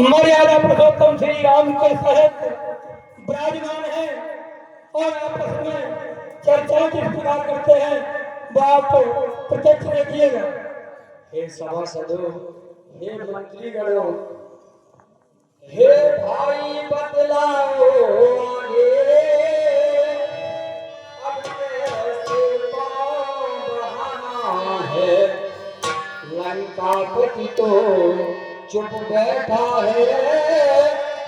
मर्यादा पुरुषोत्तम श्री राम के सहित विराजमान है और आपस में चर्चा किस प्रकार करते हैं वो आप प्रत्यक्ष देखिएगा। हे सभासदों, हे मंत्रीगणों, हे भाई बतलाओ आगे, अब कैसे पाँव बढ़ाना है। लंकापति तो चुप बैठा है,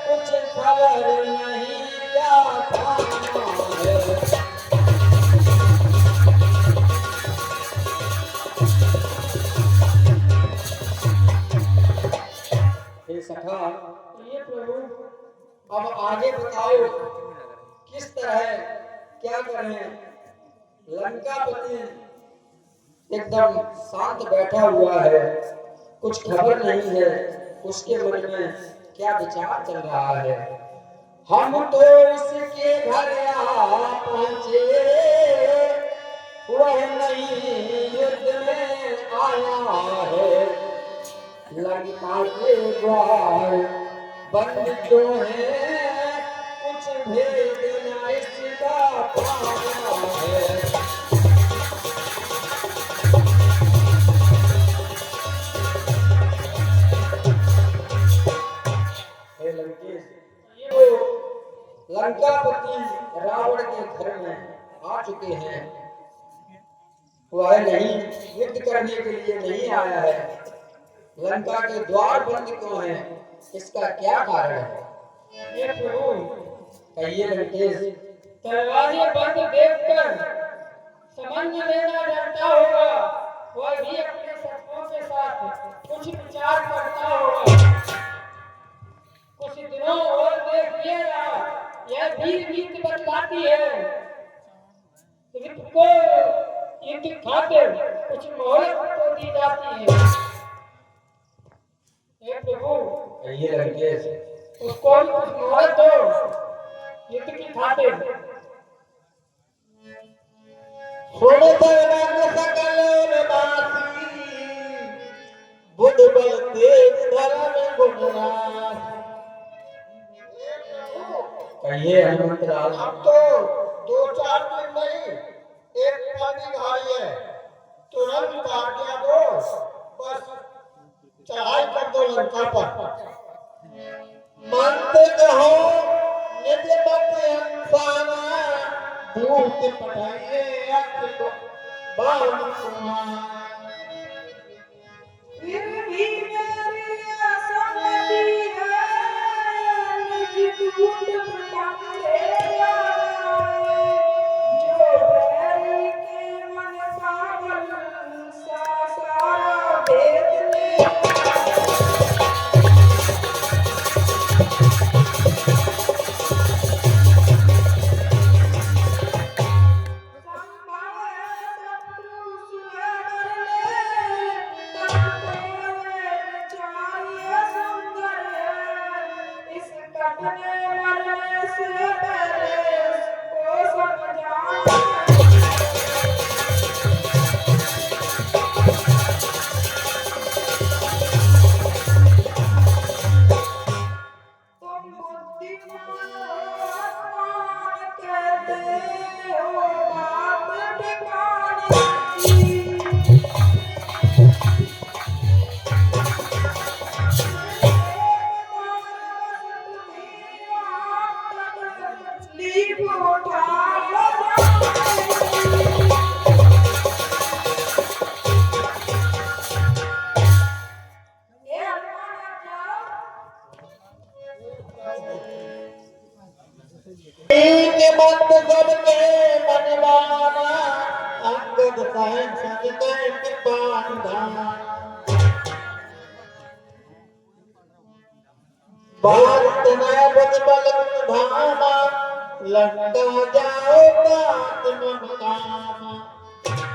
कुछ खबर नहीं क्या खाना है। हे सखा, ये प्रभु अब आगे बताओ किस तरह क्या करें। लंकापति एकदम शांत बैठा हुआ है, कुछ खबर नहीं है उसके मन में क्या विचार चल रहा है। हम तो उसके घर आ पहुंचे, वह नहीं युद्ध में आया है। लंका के द्वार बंद जो है, कुछ भेजना इसका पाना है। हे लंकेश, ये लंकापति रावण के घर में आ चुके हैं। वह नहीं युद्ध करने के लिए नहीं आया है। लंका के द्वार बंद क्यों हैं, इसका क्या कारण है? ये प्रभु कहिए लंकेश। दरवाजे बंद देखकर समझ लेना डरता होगा, वह भी अपने शत्रुओं के साथ कुछ विचार करता होगा। कुछ दिनों और देखिएगा, यह वीर नीति बतलाती है। युद्ध को युद्ध खातिर कुछ मोहलत तो दी जाती है। हे प्रभु कहिए लंकेश। उसको भी कुछ मोहलत दो युद्ध की खातिर। बुध बल तेज धर्म गुणराज। कहिए हनुमंतलाल। अब तो 2-4 दिन नहीं, एक पानी घाई है, तुरंत आज्ञा दो, बस चढ़ाई कर दो लंका पर। मंत्र हो निज मत इंसाना, दूत पठाइए अख बाण कुमार। फिर भी मेरी असमति है, निज दूत पठाइएगा। जो बैरी के मन पागल, सारा भेद लेगा।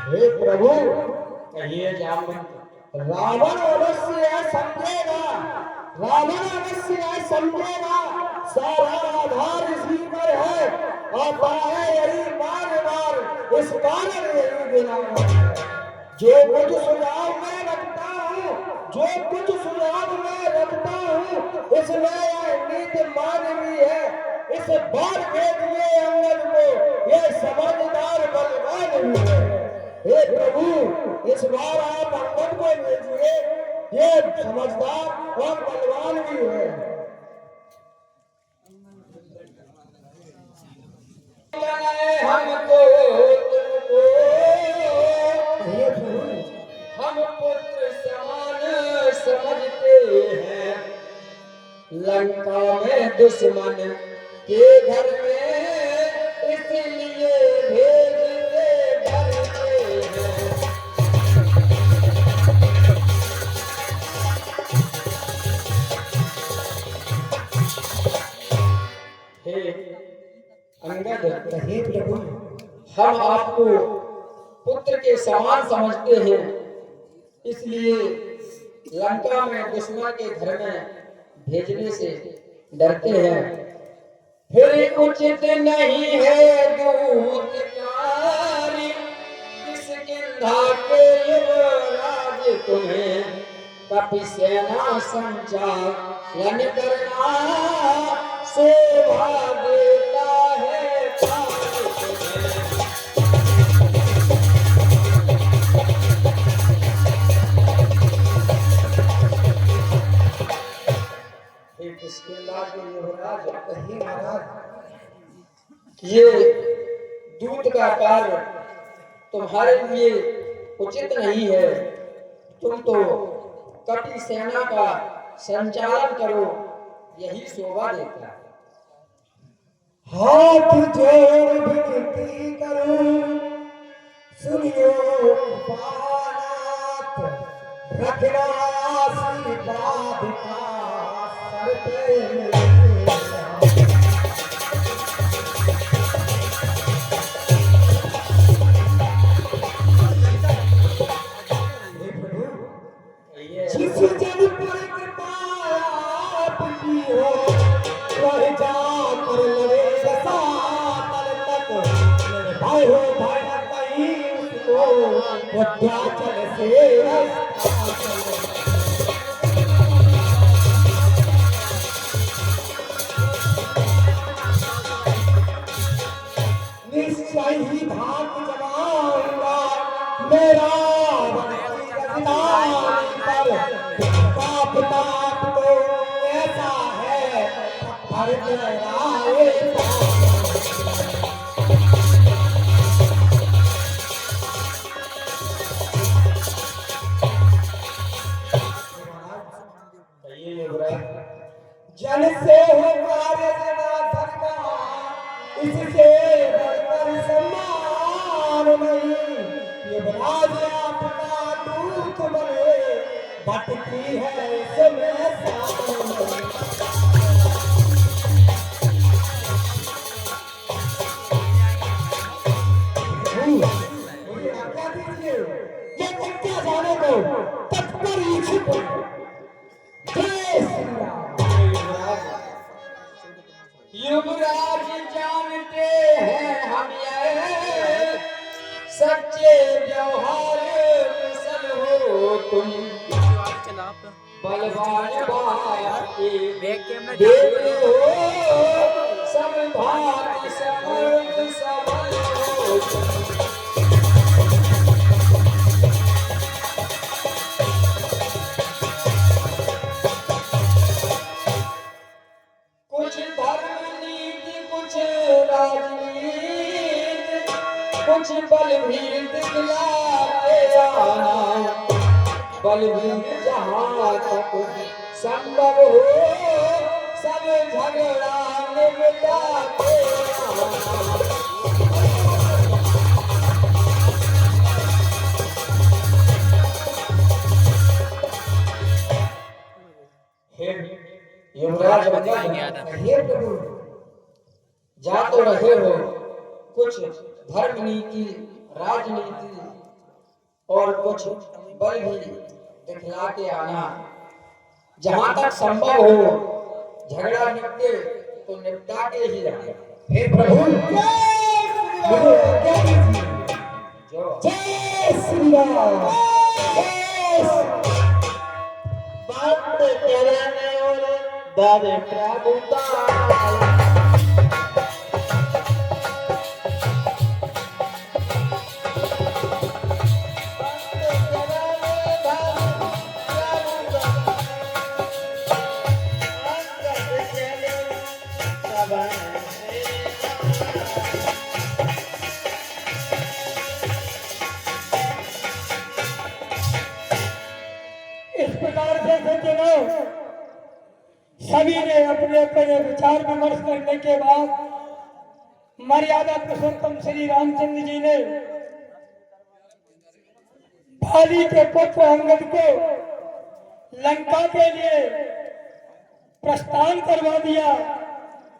हे प्रभु, कहिए जामवंत। रावण अवश्य यह समझेगा, रावण अवश्य यह समझेगा, सारा आधार इसी पर है और बाहे यही बार इस कारण यही गिरा। जो कुछ सुझाव मैं रखता हूँ, जो कुछ सुझाव मैं रखता हूँ, इसमें यह नीति मानवी है। इस बार भेजिए अंगद को, ये समझदार बलवान भी है। हे प्रभु, इस बार आप अंगद को भेजिए, ये समझदार और बलवान भी है। हमको तुमको हम पुत्र समान समझते हैं, लंका में दुश्मन के घर में इसलिए भेजते डरते हैं। हे अंगद, हे प्रभु, हम आपको पुत्र के समान समझते हैं, इसलिए लंका में दुश्मन के घर में भेजने से डरते हैं। फिर उचित नहीं है दूत कार्य, किष्किंधा के युवराज तुम्हें कपि सेना संचालन करना शोभा देता है कार्य तुम्हें। किष्किंधा के युवराज, हे महाराज, ये दूत का कार्य तुम्हारे लिए उचित नहीं है। तुम तो कपि सेना का संचालन करो, यही शोभा देता है। हाथ जोड़ विनती करूं, सुनियो बात, रखना आशीर्वाद का सर पे मेरे। जिस जन पर कृपा आपकी हो, वह जाकर लड़े रसातल तक, निर्भय हो भय न कहीं उसको, विंध्याचल से रास्ता चले। निश्चय ही भाग जमाऊंगा मेरा बाप बाप तो ऐसा है, हर जगह जन से हो कार्य जनार्दन का, इससे बढ़कर सम्मान नहीं। युवराज आपका दूत बने, भटकी है इसमें सामने। मुझे आज्ञा दीजिए, ये कच्चा जाने को तत्पर इच्छुक हूं। जय श्री राम। युवराज जानते हैं हम ये, सच्चे व्यवहार कुशल हो तुम, बलवान बाप के बेटे हो, सब भांति समर्थ सबल हो तुम। कुछ धर्म नीति, कुछ राजनीति, कुछ बलवीर दिखलाते आना, बलवीर जहाँ तक संभव हो, सब झगड़ा निपटाते आना। युवराज हे प्रभु, जा तो रहे हो, कुछ धर्म नीति, राजनीति और कुछ बल भी दिखला के आना। जहां तक संभव हो झगड़ा निपटे तो निपटा के ही रहे। हे प्रभु, मुझे आज्ञा दीजिए। जय श्री राम। बात करने और दादे प्रभु दाया इस प्रकार से सज्जनों सभी ने अपने अपने विचार विमर्श करने के बाद मर्यादा पुरुषोत्तम श्री रामचंद्र जी ने बाली के पुत्र अंगद को लंका के लिए प्रस्थान करवा दिया।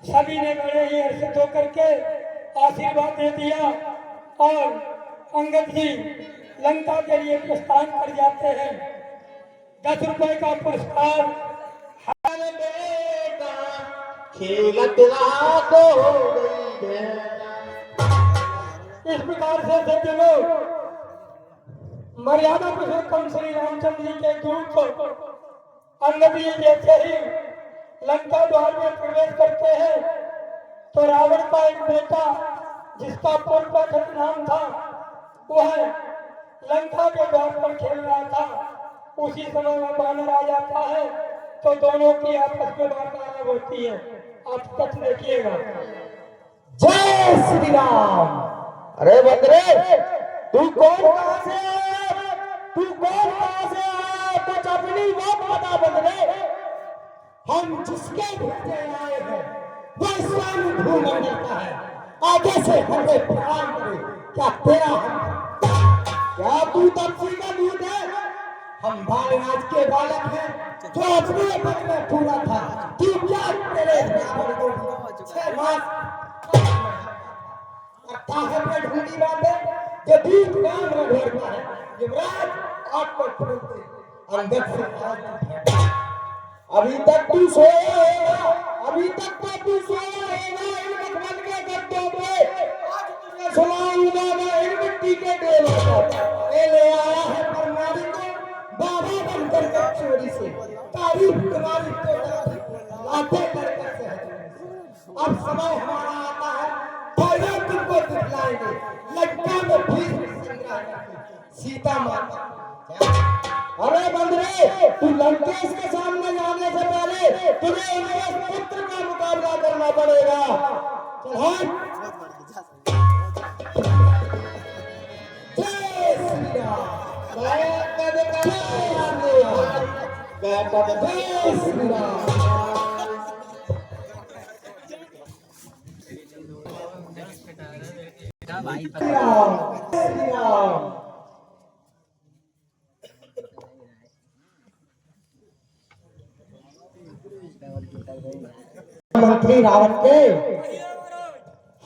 सभी ने बड़े ही हर्षित होकर के आशीर्वाद दे दिया और अंगद जी लंका के लिए प्रस्थान कर जाते हैं। 10 रुपए का पुरस्कार हर बेटा खेलत रात हो गई है। इस प्रकार से सज्जनों मर्यादा पुरुषोत्तम श्री रामचंद्र जी के दूत अंगद जी जैसे ही लंका द्वार में प्रवेश करते हैं तो रावण का एक बेटा जिसका पूर्वजन्म नाम था वह लंका के द्वार पर खेल रहा था। उसी समय में बानर आ जाता है तो दोनों की आपस में वार्तालाप होती है। आप तक देखिएगा। जय श्री राम। अरे बंदरे तू कौन कहां से आया? तू कौन कहां से आया? कुछ अपनी बात बता बंदरे। हम जिसके भेजे आए हैं वह स्वयं भूमंडल का है। आगे से हमें प्रणाम करे। क्या तेरा हम क्या तू तपसी का दूध है? हम बालराज के बालक हैं जो अपने पद में पूरा था। तू क्या तेरे रावण को 6 मास ताहे पे ढूंढी बांधे जो दूध गांव में भरता है। युवराज आग पर फूलते अंदर से अभी तक तू सोया होगा। अभी तक तो तू सोया होगा इन मखमल के गड्ढों पे। आज तुझे सुनाऊंगा मैं इन मिट्टी के डेलों को। ले आया है प्रणाली को बाबा बनकर के चोरी से। तारीफ तुम्हारी तो लाते करके से है। अब समय हमारा आता है पहले तुमको दिखलाएंगे लंका में भीष्म संग्राम सीता माता। अरे बंदरे तू लंकेश के सामने जाने से पहले तुझे उनके पुत्र का मुकाबला करना पड़ेगा। चल जय श्री राम। जय श्री राम। श्री राम। मंत्री रावण के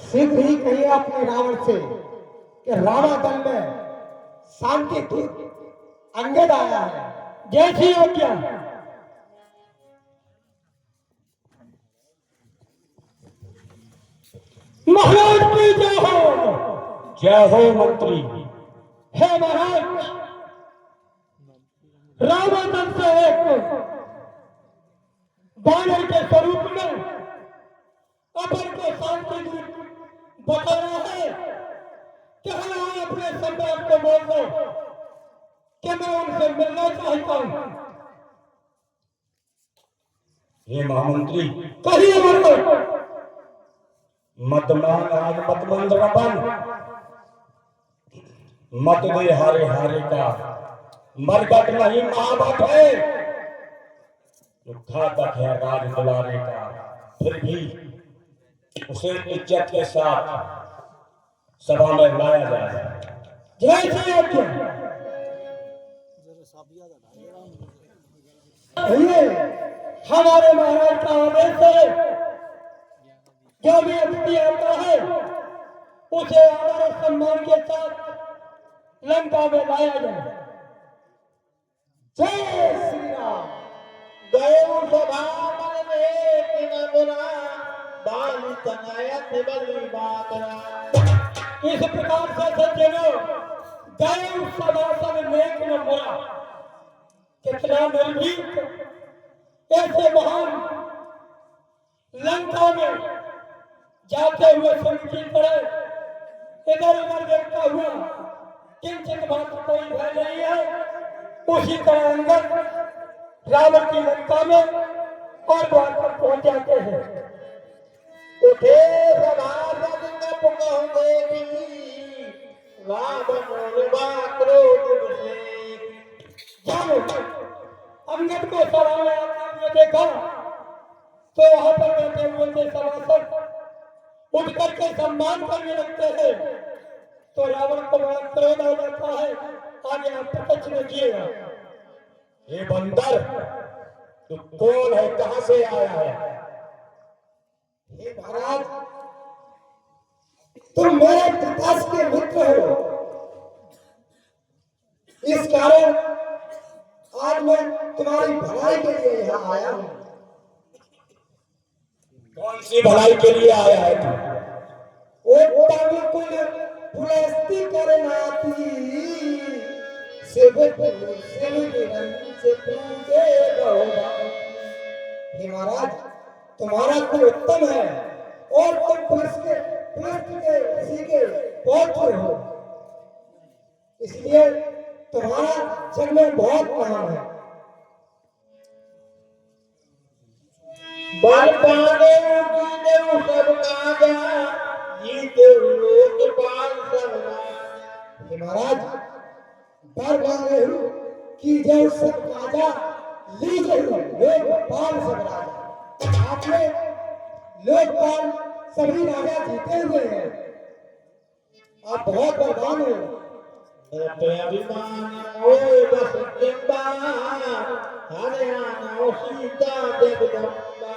शीघ्र ही कहिए अपने रावण से कि रावण में शांति की अंगद आया है। जैसी आज्ञा। महाराज की जय हो। जय हो मंत्री। हे महाराज रावण से एक बानर के स्वरूप में अपन को शांति दूत बता रहा है कि हम अपने सम्राट को बोल दो कि मैं उनसे मिलना चाहता हूं। हे महामंत्री कहिए बोलो। मतमान आज मत मंत्र बन मत दे हारे हारे का मरकट नहीं महाभट है। घातक है राज दुलारे का फिर भी उसे इज्जत के साथ सभा में लाया जाए। जय श्री राम। हमारे महाराज का आदेश है जो भी अतिथि आता है उसे आदर और सम्मान के साथ लंका में लाया जाए। जय श्री राम। देव सभा मन में किन बुरा बाल तनायत बली बातरा। इस प्रकार से सज्जनों देव सभा सब नेक न बुरा कितना निर्भीक ऐसे महान लंका में जाते हुए सूर्य की तरह इधर उधर देखता हुआ किंचित मात्र कोई भय नहीं है, उसी तरह अंदर रावण की लंका में और द्वार पर पहुंच जाते हैं। उठे सभासद न पुकारे रावण क्रोध से। जब अंगद को सभा में आते हुए देखा तो वहां पर बैठे हुए थे सभासद उठ करके सम्मान करने लगते हैं, तो रावण को बड़ा क्रोध हो जाता है। आगे आप प्रत्यक्ष देखिएगा। ये बंदर तू कौन है, कहां से आया है? हे महाराज, तुम मेरे पिता के मित्र हो, इस कारण आज मैं तुम्हारी भलाई के लिए यहाँ आया हूँ। कौन सी भलाई के लिए आया है तू? ओ तमिकुल पुलस्ती करनाती सेवक से पूजे बहुधा। हे महाराज, तुम्हारा कुल उत्तम है और तुम पुलस्त के ऋषि के पौत्र हो, इसलिए तुम्हारा जग में बहुत नाम है। बल पाने कीने सब काजा जीते लोकपाल सब राजा। हे महाराज, बर मांगे हो कि जय सब काजा लीजे हो लोकपाल सब राजा। आपने लोकपाल सभी राजा जीते हुए हैं, आप बहुत बलवान हो। अभिमान ओए बस जिंदा हरियाणा सीता जगदम्बा।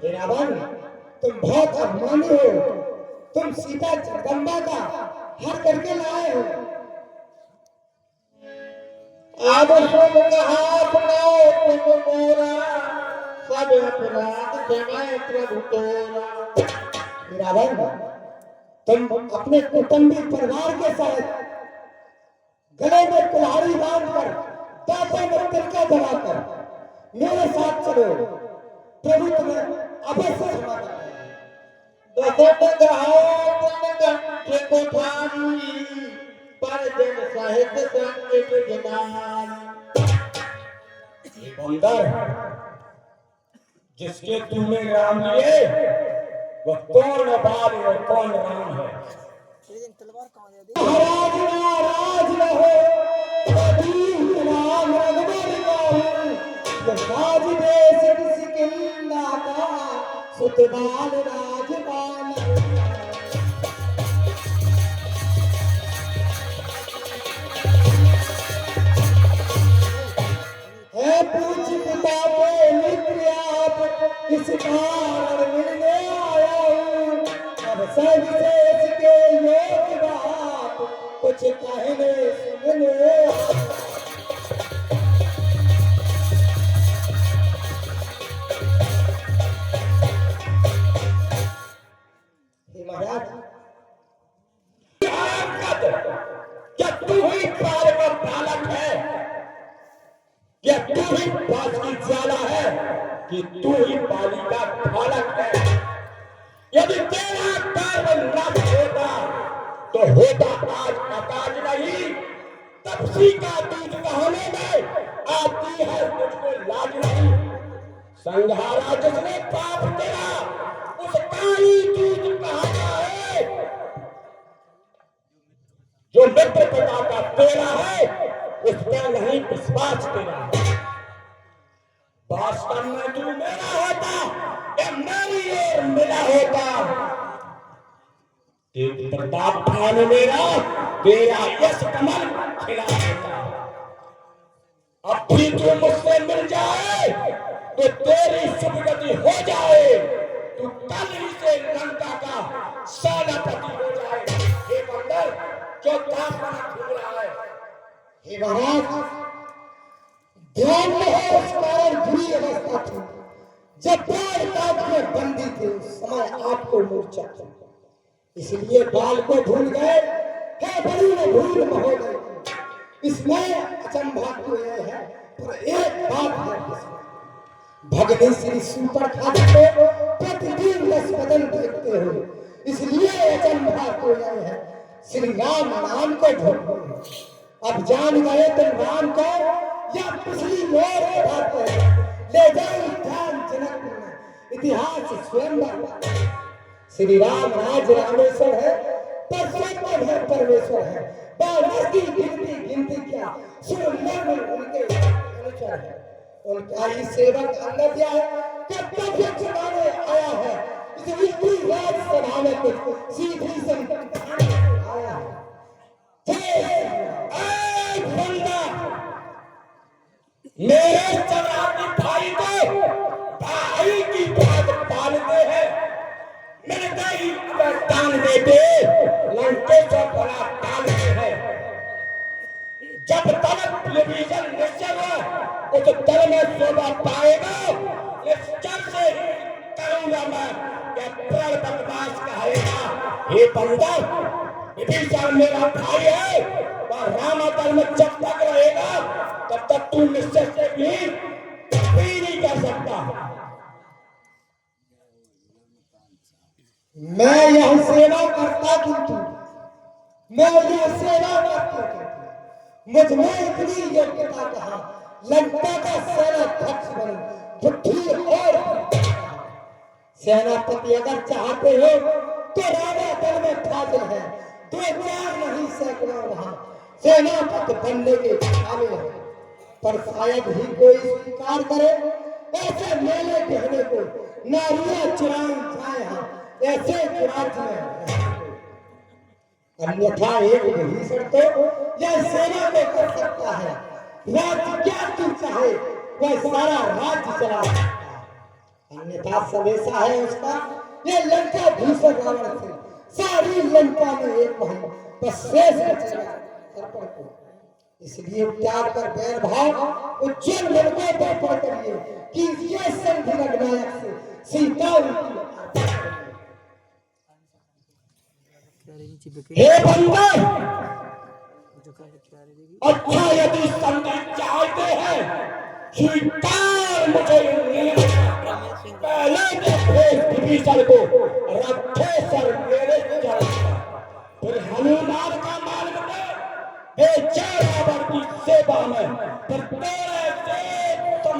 हे रावण, तुम बहुत अभिमानी हो, तुम सीता जगदम्बा का हर करके लाए हो। अब शुभ कहा अपना तुम मोरा सब अपराध क्षमा प्रभु तोरा। हे रावण, तुम अपने कुटुंबी परिवार के साथ गले में कुल्हाड़ी बांधकर दांतों में तिलका दबाकर मेरे साथ चलो, प्रभु तुम्हें अवश्य क्षमा करेगा। दसत गहो तन कंठे कोठारी पर जन साहित्य संग निजनारी। ये बंदर जिसके तूने नाम लिए वह कौन बाल और कौन राम है? महाराज नाराज न हो, कभी राम रघुवर गाऊं, राज देश किसकिंदा का सुतबाल राजपाल। है पूछ पिता के मित्र आप, इस कारण मिलने आया हूँ। अब सर्वश्रेष्ठ के योग बात कुछ कहने सुनने। महाराज, क्या तू ही पार का बालक है? क्या तू ही बाज की ज्वाला है कि तू ही बाली का बालक है? यदि तेरा कर्म नष्ट होता तो होता आज अकाज नहीं, तपसी का दूध कहने में आती है तुझको लाज नहीं। संघारा जिसने पाप तेरा उसका ही दूध कहाना है, जो मित्र पिता का तेरा है उस पर नहीं विश्वास तेरा। वास्तव में तू मेरा होता या मेरी ओर मिला होता, तेरी प्रताप खान मेरा तेरा यश कमल खिला होता। अब भी तू मुझसे मिल जाए तो तेरी शुभ गति हो जाए, तू कल ही से लंका का सेनापति हो जाए। हे बंदर, क्यों दास बना घूम रहा है? हे महाराज, ध्यान में है उस कारण बुरी अवस्था थी जब प्राण काट में बंदी थे, उस समय आपको मूर्छा थी, इसलिए बाल को भूल गए। है बड़ी ने भूल महोदय, इसमें अचंभा तो यह है, पर एक बात है इसमें, भगनी श्री सुपर खाती को प्रतिदिन रस बदन देखते हो, इसलिए अचंभा को गए हैं श्री राम नाम को ढूंढो। अब जान गए तुम राम को या पिछली मोर उठाते हैं, ले जाओ ध्यान जनकपुर में, इतिहास स्वयं बताता है। श्री राम राज रामेश्वर है, परशुराम है परमेश्वर है, बानर की गिनती गिनती क्या, सुरनर में उनके अनुचर है। उनका ही सेवक अंगद है, कर्तव्य चुकाने आया है, इसलिए राजसभा में कुछ सीधी संतान आया है। मेरे चराती भाई को भाई की बात पालते हैं, मिल गई दान देते लंकेश्वर बड़ा पालते हैं। जब तक टेलीविजन निश्चल हो उस दल में शोभा पाएगा, निश्चल से ही करूंगा मैं क्या प्रण बदमाश कहेगा। हे बंदा, विभीषण मेरा भाई है और रामातल में जब तक रहेगा तब तक तू निश्चय से भी कभी नहीं कर सकता। मैं यह सेवा करता किंतु मैं यह सेवा करता, मुझ में इतनी योग्यता कहा, लंका का सेनाध्यक्ष बनूं, बुद्धि और सेनापति अगर चाहते हो तो राजा दल में फाजिल है, 2-4 नहीं सैकड़ों वहां सेनापति बनने के काबिल है। पर शायद ही कोई स्वीकार करे ऐसे मेले कहने को, नारियां चुराई जाए हाँ ऐसे राज्य में, अन्यथा एक विभीषण तो यह सेना में कर सकता है, राज्य क्या तू चाहे वह सारा राज्य चला सकता है। अन्यथा समेसा है उसका ये लंका भूषण रावण से, सारी लंका में एक वही बस शेष बचेगा अर्पण को। इसलिए त्याग कर बैर भाव उज्जैन लड़कों पर पड़ करिए कि ये संधि रघुनायक से सीता हे बंदे, अच्छा यदि संधि चाहते हैं स्वीकार मुझे पहले विभीषण को रखे सर मेरे चरण, फिर हनुमान का मार्ग में भेजा रावण की सेवा में, फिर तेरे से तुम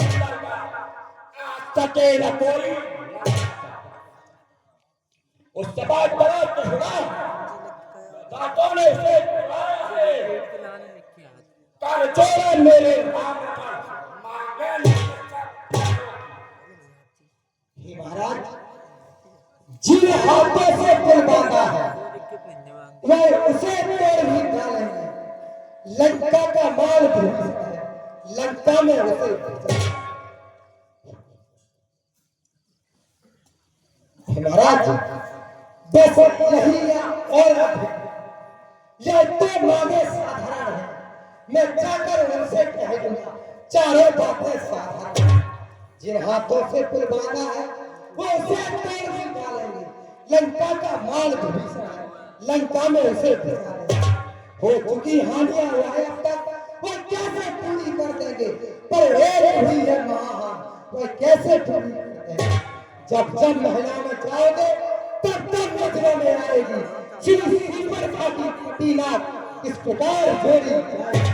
सके न कोई। उस समय बड़ा चुड़ा दांतों ने उसे कर जोड़े मेरे नाम पर मांगे। महाराज जिन हाथों से दिल बांधा है वह उसे तोड़ भी डालेंगे, लंका का माल भी लंका में उसे महाराज बस यही और यह तो मांगे साधारण है, मैं जाकर उनसे कह दूंगा चारों बातें साधारण। जिन हाथों से पुल बांधा है वो उसे तोड़ भी डालेंगे, लंका का माल भी है, लंका में उसे भिजा देंगे। हो चुकी हानियां हुआ है अब तक वो कैसे पूरी कर देंगे, पर एक हुई है महान वो कैसे पूरी कर देंगे। जब जब महिला में जाओगे तब तब नजरों में आएगी श्री श्रीपर की पटीनाथ इस प्रकार जोड़ी जाएगी।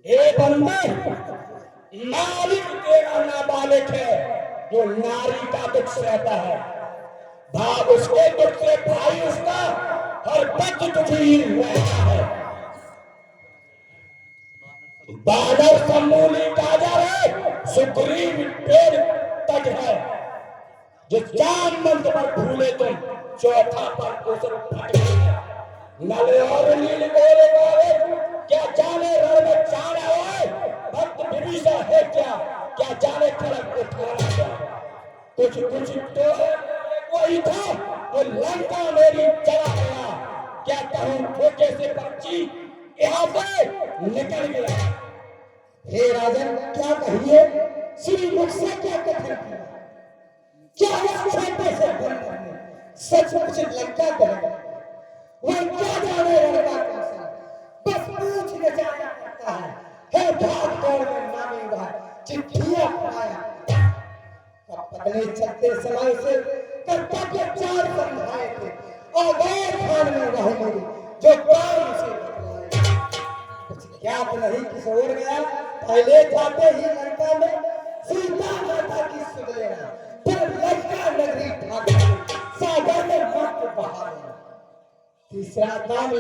हे बंदे, मालिक तेरा नाबालिग है जो नारी का दुख सहता है, भाव उसके दुख से भाई उसका हर पक्ष दुखी रहता है। बादल समूली गाजर है, सुग्रीव पेड़ तज है, जो चांद मंद पर भूले तुम चौथा पर उसे फट गया। नले और नील गोरे गोरे क्या जाने रण में चारा है, भक्त विभीषण है क्या जाने खड़क उठाना क्या। कुछ कुछ तो वही था वो लंका मेरी चला गया, क्या कहूँ धोखे से पक्षी यहाँ से निकल गया। हे राजन क्या कहिए, श्री मुख से क्या कथन किया, क्या इस छोटे से सचमुच लंका करेगा, वह क्या जाने रण का कौशल, बस पूछने जाना पड़ता है। हे भाग दौड़ में नामी वह चिट्ठियां पाया। अब पगले चलते समय से कर्तव्य चार समझाए थे, आगार खान में रहे मेरी जो काम से बतलाए। कुछ ज्ञात नहीं किस ओर गया, पहले जाते ही लंका में सीता माता की सुदेरा, फिर लंका नगरी ठाकुर सागर में मत बहा दिया। तीसरा काम